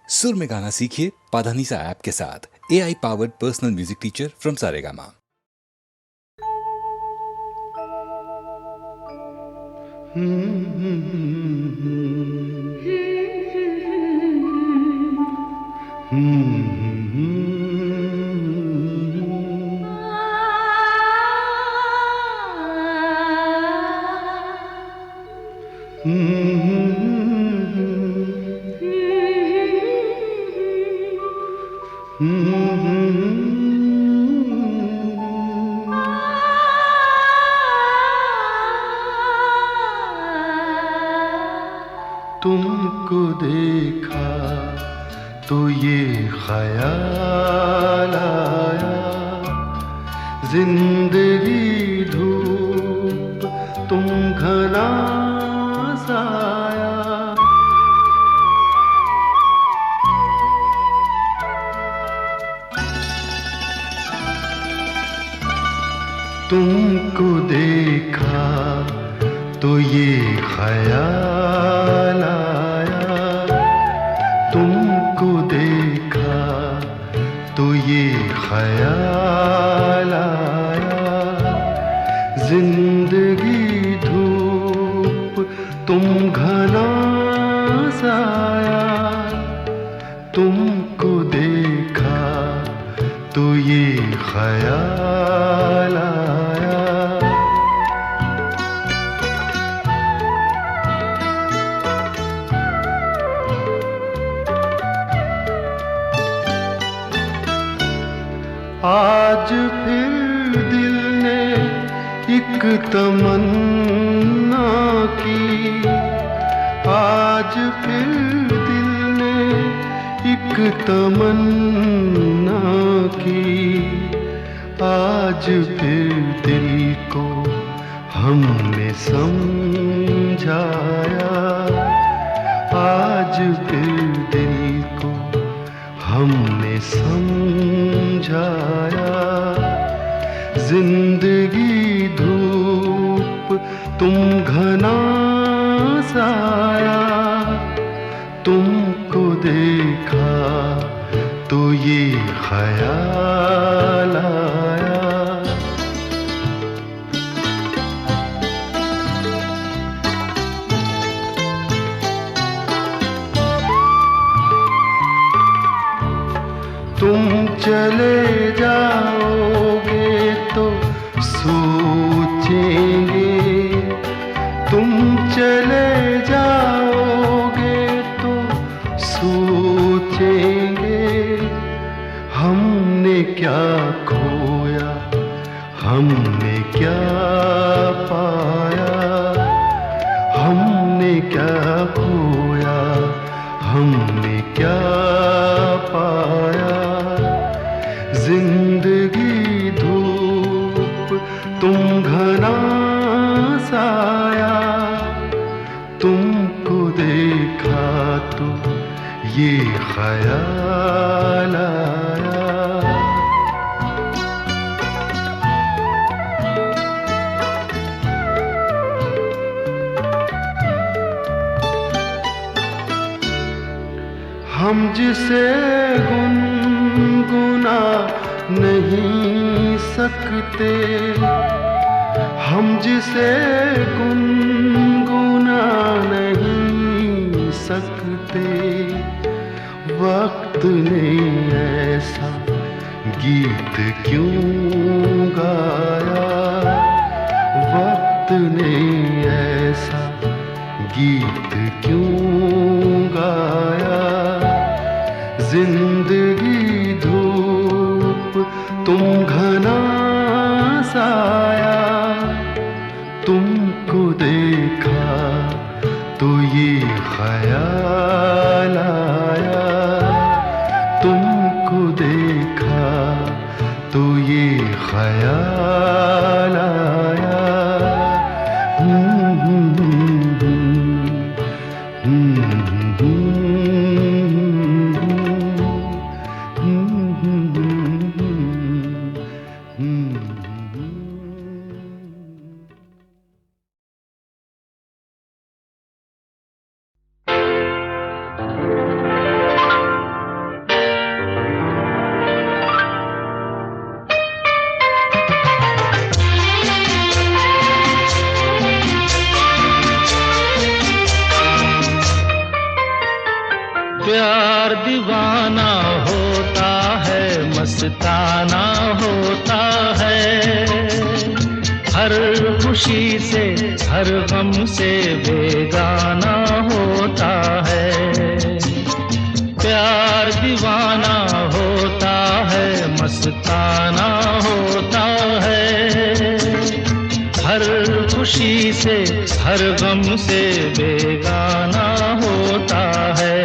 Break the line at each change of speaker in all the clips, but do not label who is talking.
सुर में गाना सीखिए पाधानीसा ऐप के साथ। AI powered personal music teacher from Saregama.
तुमको देखा तो ये ख्याल आया, जिंदगी धूप तुम घना साया। तुमको देखा तो ये ख्याल आया, तुमको देखा तो ये ख्याल आया, जिंदगी धूप तुम घना साया। तुमको देखा तो ये ख्याल आया। आज फिर दिल ने एक तमन्ना की, आज फिर दिल ने एक तमन्ना की, आज फिर दिल को हमने समझाया, आज फिर दिल को हमने समझाया। जिंदगी धूप तुम घना साया, तुमको देखा तो ये ख्याल आया। तुम चले जाओगे तो सोचेंगे, तुम चले जाओगे तो सोचेंगे, हमने क्या खोया, हमने क्या पाया, हमने क्या खोया, हमने क्या पाया। जिंदगी धूप तुम घना साया, तुमको देखा तो ये ख्याल आया। हम जिसे गुनगुना नहीं सकते, हम जिसे गुनगुना नहीं सकते, वक्त ने ऐसा गीत क्यों गाया, वक्त ने ऐसा गीत क्यों गाया। जिंदगी धूप तुम घना साया, तुमको देखा तो ये ख्याल आया, तुमको देखा तो ये ख्याल आया।
प्यार दीवाना होता है, मस्ताना होता है, हर खुशी से हर गम से बेगाना होता है। प्यार दीवाना होता है, मस्ताना होता है, हर खुशी से हर गम से बेगाना होता है।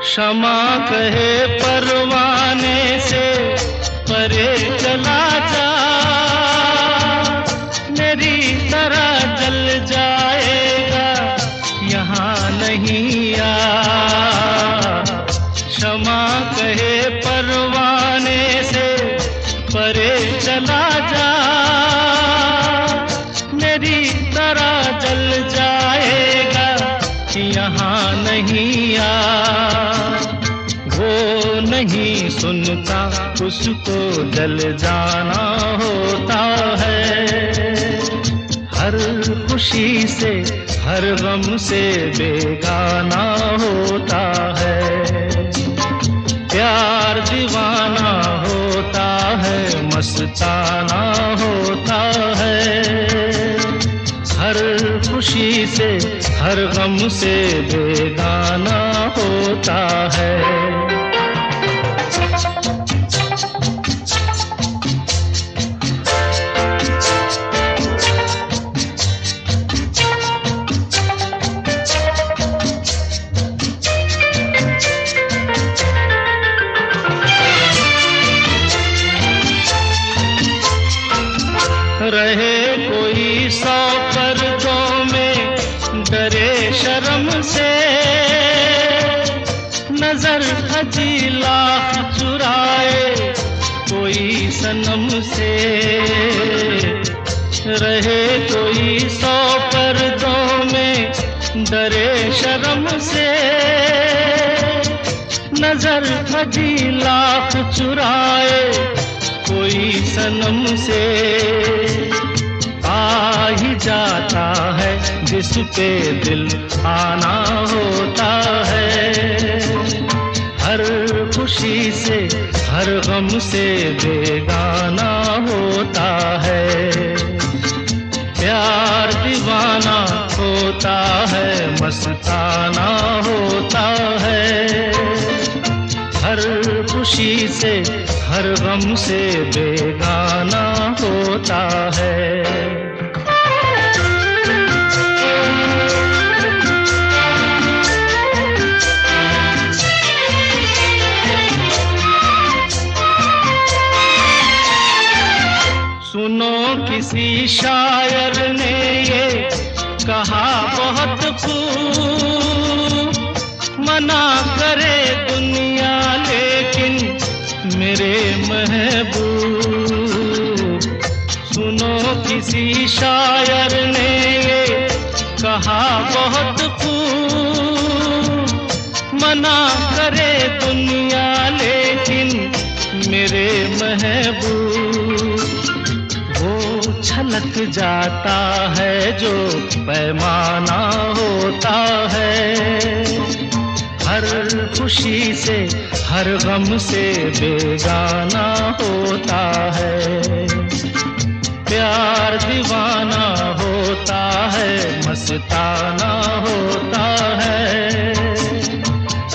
क्षमा कहे परवाने से परे चला जा, मेरी तरह जल जाएगा यहाँ नहीं आ। क्षमा कहे परवाने से परे चला जा, मेरी तरह जल जाएगा यहाँ नहीं आ। वो नहीं सुनता उसको जल जाना होता है, हर खुशी से हर गम से बेगाना होता है। प्यार दीवाना होता है, मस्ताना होता है, हर खुशी से हर गम से बेगाना होता है। रहे कोई 100 पर्दों में, डरे शर्म से, नजर हजी लाख चुराए कोई सनम से। रहे कोई 100 पर्दों में, डरे शर्म से, नजर हजी लाख चुराए कोई सनम से। आ ही जाता है जिस पे दिल आना होता है, हर खुशी से हर गम से बेगाना होता है। प्यार दीवाना होता है, मस्ताना होता है, हर खुशी से हर गम से बेगाना होता है। सुनो किसी शायर ने ये कहा बहुत खूब, मना करे दुनिया लेकिन मेरे महबूब। सुनो किसी शायर ने ये कहा बहुत खूब, मना करे दुनिया लेकिन मेरे महबूब। वो छलक जाता है जो पैमाना होता है, हर खुशी से हर गम से बेगाना होता है। प्यार दीवाना होता है, मस्ताना होता है,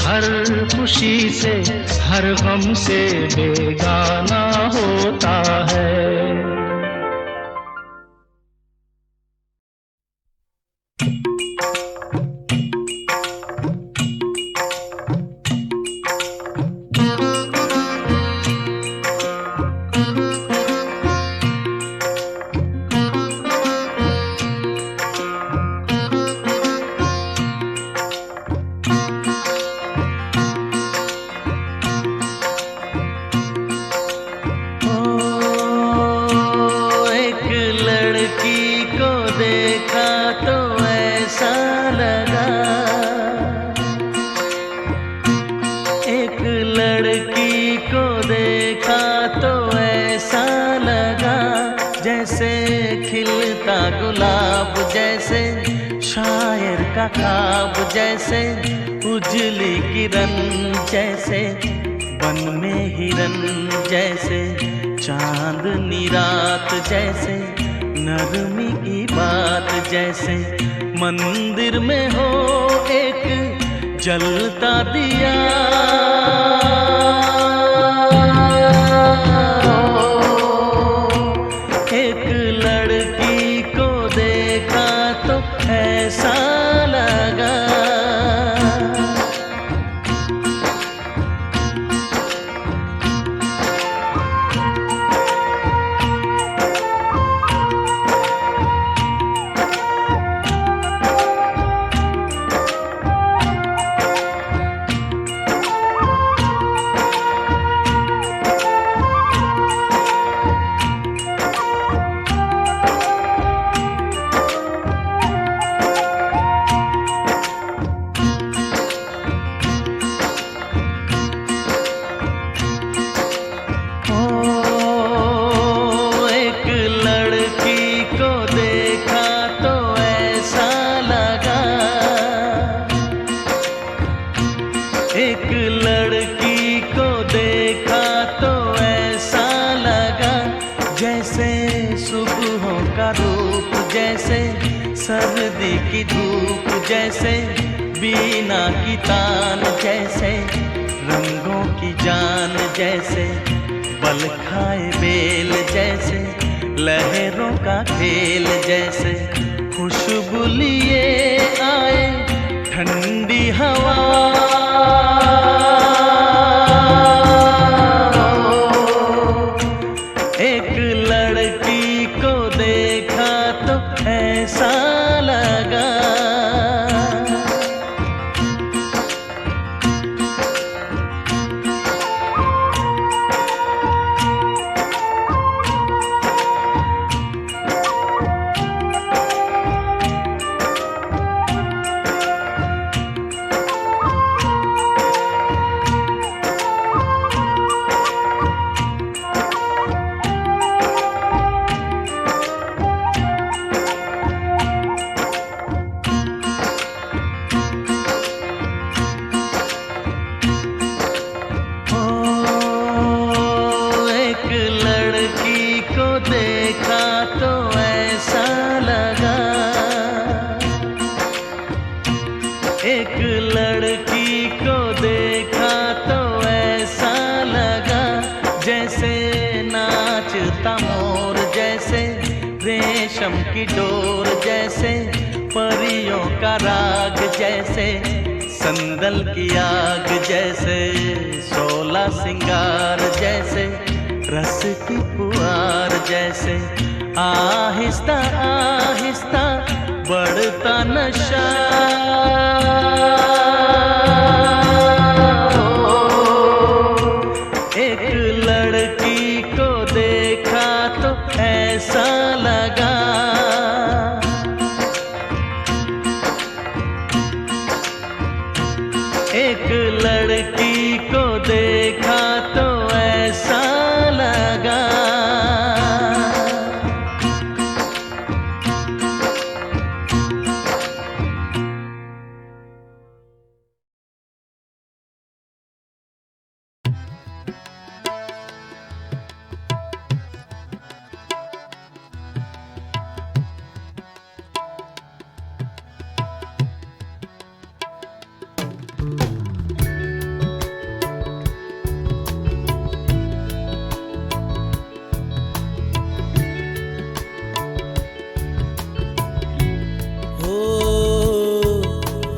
हर खुशी से हर गम से बेगाना होता है।
जैसे, शायर का ख्वाब जैसे, उजली किरण जैसे, वन में हिरन जैसे, चांदनी रात जैसे, नरमी की बात जैसे, मंदिर में हो एक जलता दिया, एक लड़की को देखा तो ऐसा लगा, एक लड़की को देखा तो ऐसा लगा, जैसे सुबहों का रूप जैसे, सर्दी की धूप जैसे, बीना की तान जैसे, रंगों की जान जैसे, बल खाए बेल जैसे, लहरों का खेल जैसे, खुशबू लिए आए ठंडी हवा, एक लड़की को देखा तो ऐसा लगा, एक लड़की को देखा तो ऐसा लगा, जैसे नाचता मोर जैसे, रेशम की डोर जैसे, परियों का राग जैसे, संदल की आग जैसे, 16 सिंगार जैसे, रस की पुआर जैसे, आहिस्ता आहिस्ता बढ़ता नशा, एक लड़की को देखा तो ऐसा लगा, एक लड़की को देखा तो ऐसा लगा।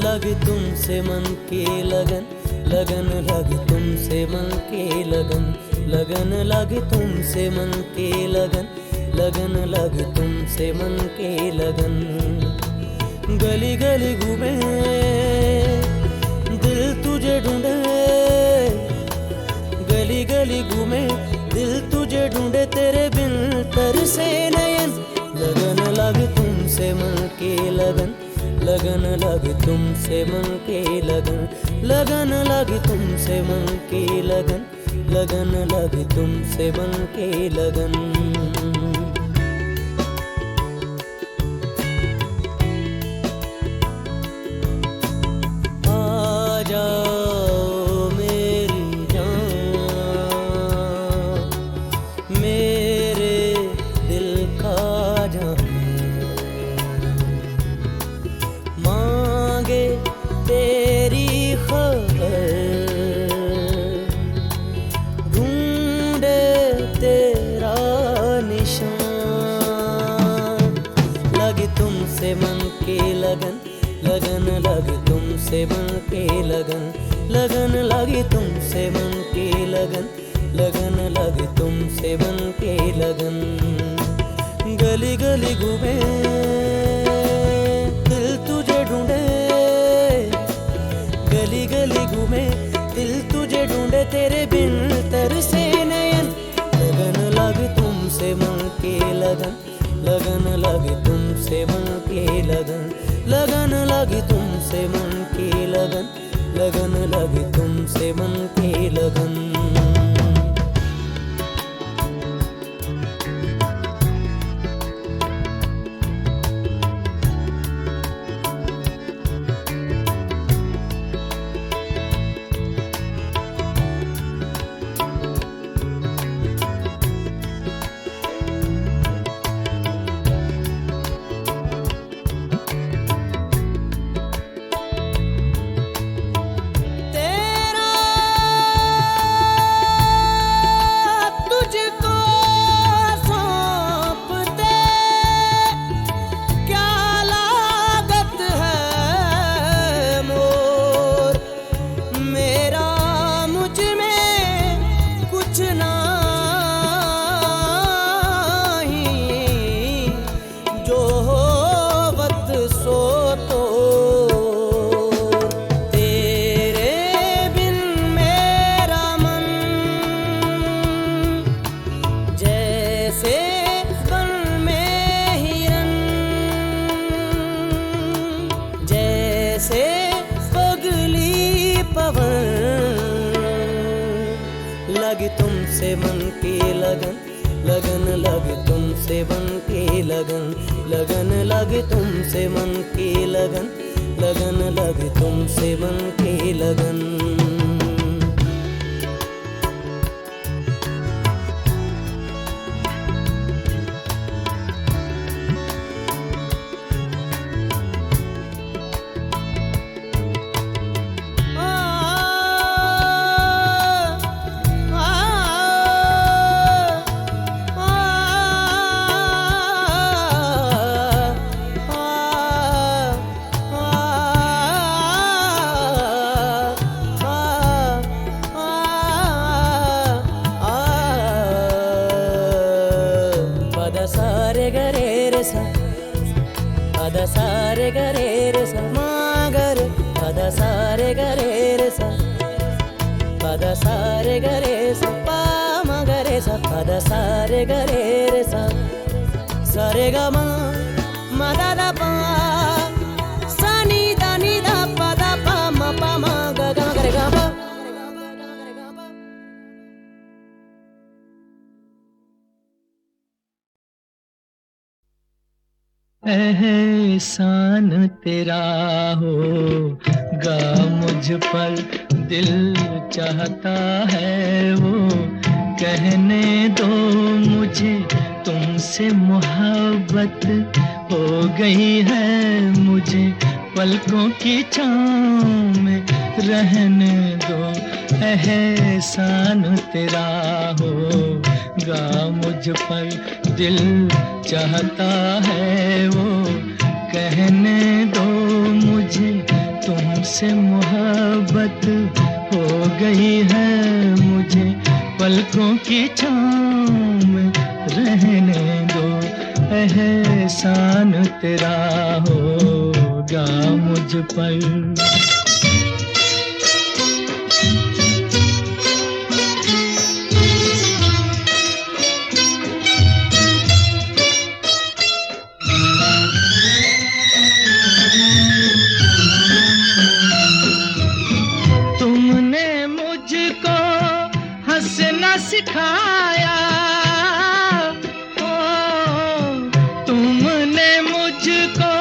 लगे तुमसे मन की लगन, लगन लगे तुमसे मन की लगन, लगन लगे तुमसे मन की लगन, लगन लगे तुमसे मन की लगन। गली गली घूमे दिल तुझे ढूंढे, गली गली घूमे दिल तुझे ढूंढे, तेरे बिन तरसे नयन। लगन लगे तुमसे मन की लगन, लगन लगे तुमसे मन की लगन, लगन लगे तुमसे मन की लगन, लगन लगे तुमसे मन की लगन। तुमसे मन के लगन, लगन लगी तुमसे मन के लगन, लगन लगी तुमसे मन के लगन। गली गली घूमे दिल तुझे ढूंढे, गली गली घूमे दिल तुझे ढूंढे, तेरे बिन तरसे नयन। लगन लगी तुमसे मन के लगन, लगन लगी तुमसे मन के लगन, लगन लगी तुमसे मन के लगन, लगन लगी तुमसे मन के लगन। लगी तुमसे मन की लगन, लगन लगी तुमसे मन की लगन, लगन लगी तुमसे मन की लगन, लगन लगी तुमसे मन की लगन। सारे गरे रे सा, पदा सारे गरे रे सा, मागर पदा सारे गरे रे सा, पदा सारे गरे सा, पा मगरे सा, पदा सारे गरे रे सा, सारे ग मा दा दा पा, सा नी दा पा दा पा मा ग ग गरे ग पा।
एहसान तेरा होगा मुझ पर, दिल चाहता है वो कहने दो मुझे, तुमसे मोहब्बत हो गई है मुझे, पलकों की छाँव में रहने दो। एहसान तेरा होगा मुझ पर, दिल चाहता है वो कहने दो मुझे, तुमसे मोहब्बत हो गई है मुझे, पलकों की छाँव में रहने दो। एहसान तेरा होगा मुझ पर।
सिखाया तुमने मुझको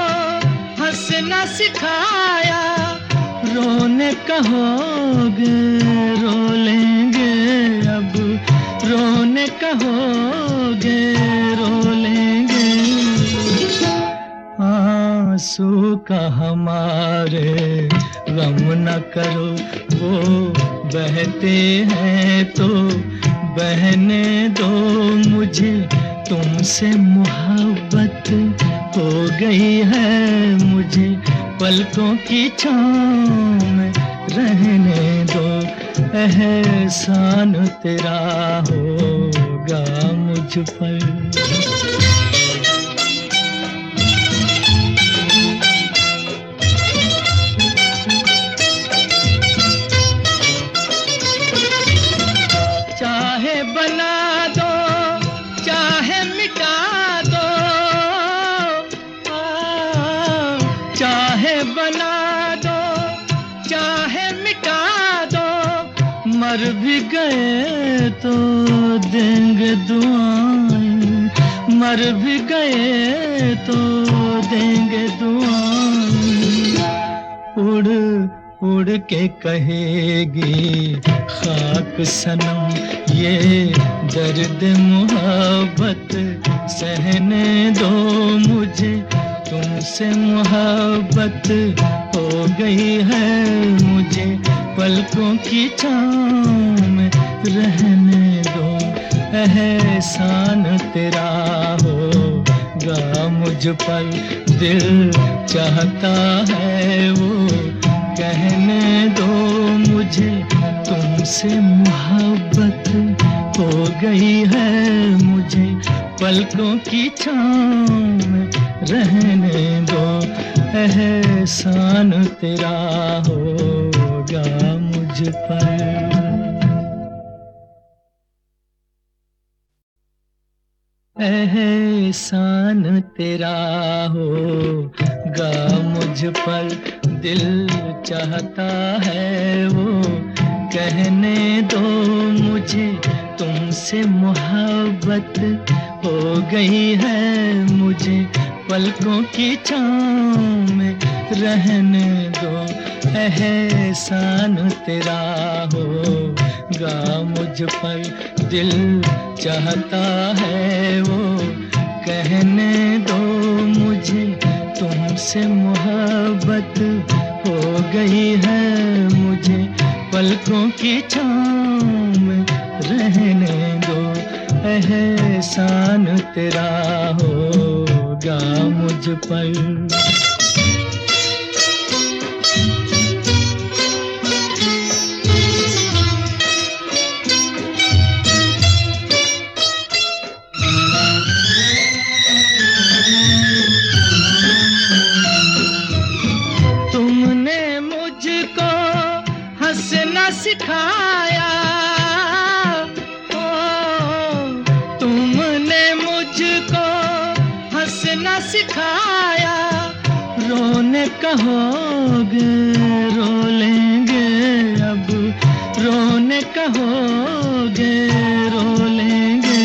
हंसना सिखाया, रोने कहोगे रो लेंगे अब, रोने कहोगे रो लेंगे, आंसू का हमारे गम न करो, वो बहते हैं तो बहने दो मुझे,
तुमसे मोहब्बत हो गई है मुझे, पलकों की छाँव में रहने दो, एहसान तेरा होगा मुझ पर। चाहे बना दो चाहे मिटा दो, चाहे बना दो चाहे मिटा दो, मर भी गए तो देंगे दुआएं, मर भी गए तो देंगे दुआएं। उड़ उड़ के कहेगी खाक सनम ये दर्द मोहब्बत सहने दो मुझे, तुमसे मोहब्बत हो गई है मुझे, पलकों की छाँव में रहने दो, एहसान तेरा होगा मुझ पर। दिल चाहता है वो कहने दो मुझे, तुमसे मोहब्बत हो गई है मुझे, पलकों की छाँव में रहने दो, एहसान तेरा होगा मुझ पर। एहसान तेरा होगा मुझ पर, दिल चाहता है वो कहने दो मुझे, तुमसे मोहब्बत हो गई है मुझे, पलकों की छाँव में रहने दो, एहसान तेरा होगा मुझ पर। दिल चाहता है वो कहने दो मुझे, तुमसे मोहब्बत हो गई है मुझे, पलकों की छाँव में रहने दो, एहसान तेरा होगा मुझ पर। सिखाया तुमने मुझको हंसना सिखाया, रोने कहोगे रो लेंगे अब, रोने कहोगे रो लेंगे,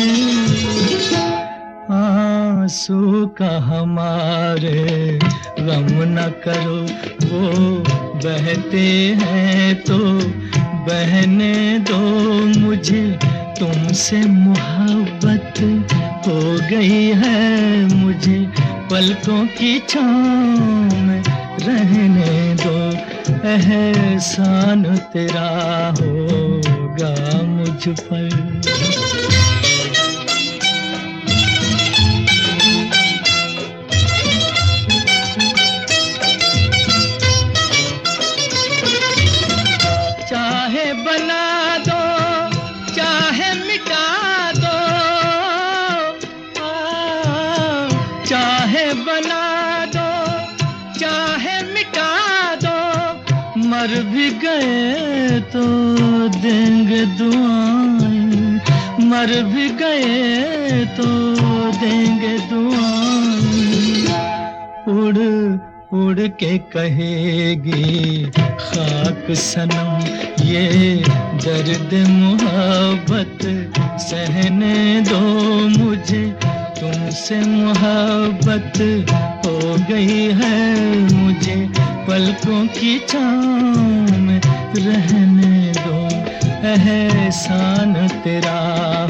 आंसू का हमारे गम न करो, वो बहते हैं तो बहने दो मुझे, तुमसे मोहब्बत हो गई है मुझे, पलकों की छाँव में रहने दो, एहसान तेरा होगा मुझ पर। चाहे बना दो चाहे मिटा दो, चाहे बना दो चाहे मिटा दो, मर भी गए तो देंगे दुआएं, मर भी गए तो देंगे दुआएं। उड़ उड़ के कहेगी खाक सनम ये दर्द मोहब्बत सहने दो मुझे, तुमसे मोहब्बत हो गई है मुझे, पलकों की छाँव में रहने दो, एहसान तेरा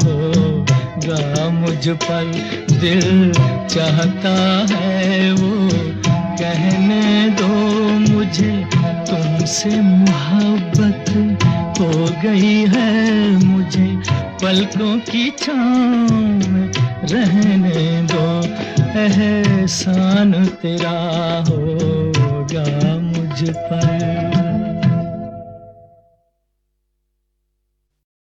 होगा मुझ पर। दिल चाहता है वो कहने दो मुझे, तुम तुमसे मोहब्बत हो गई है मुझे, पलकों की छाँव में रहने दो, एहसान तेरा होगा मुझ पर।